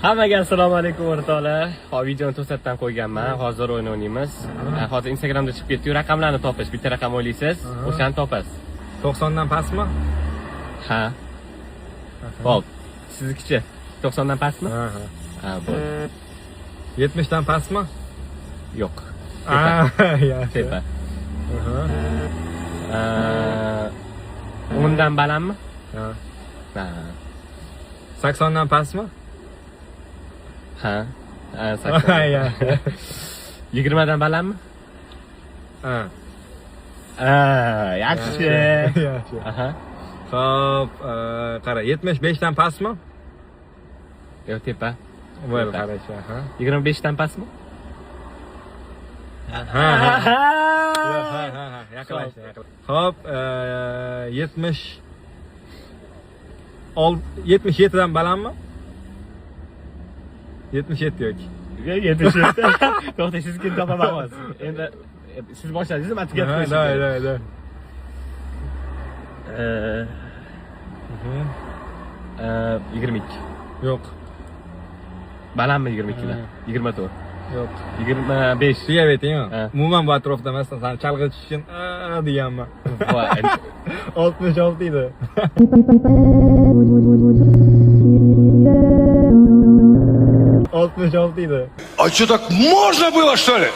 Hammaga assalomu alaykum o'rtoqlar. Hop, videoni to'satdan qo'yganman. Hozir o'yin o'ynaymiz. Hozir Instagramda chiqib ketdi. Raqamlarni topish, bitta raqam o'ylaysiz, o'shani topasiz. 90 dan pastmi? Ha. Hop, siznikichi 90 dan pastmi? Ha, bo'ldi. 70 dan pastmi? Yo'q. Yaxshi. Tepa. 10 dan balandmi? Ha. Ha. 80 dan pastmi? Ha. 80. Yaxshi. 20 dan balandmi? Ha. Yaxshi. Yaxshi. Aha. Xo'p, qara, 75 dan pastmi? Yo'q, tepa. Voy, qarachi, ha. 25 dan pastmi? Ha. Yaqinlashdi. Xo'p, 77 dan balandmi? 77 yoki. 77. To'xta, sizga topaman hozir. Endi siz boshladingiz, men tugatib qo'yishim. Da. 22. Yo'q. Balandmi 22 dan? 24. Yo'q. 25. Suyab ayting-ku. Ha. Umuman bu atrofda emasdan seni chalg'itish uchun deganman. Voy. 66 edi. А что, так можно было, что ли?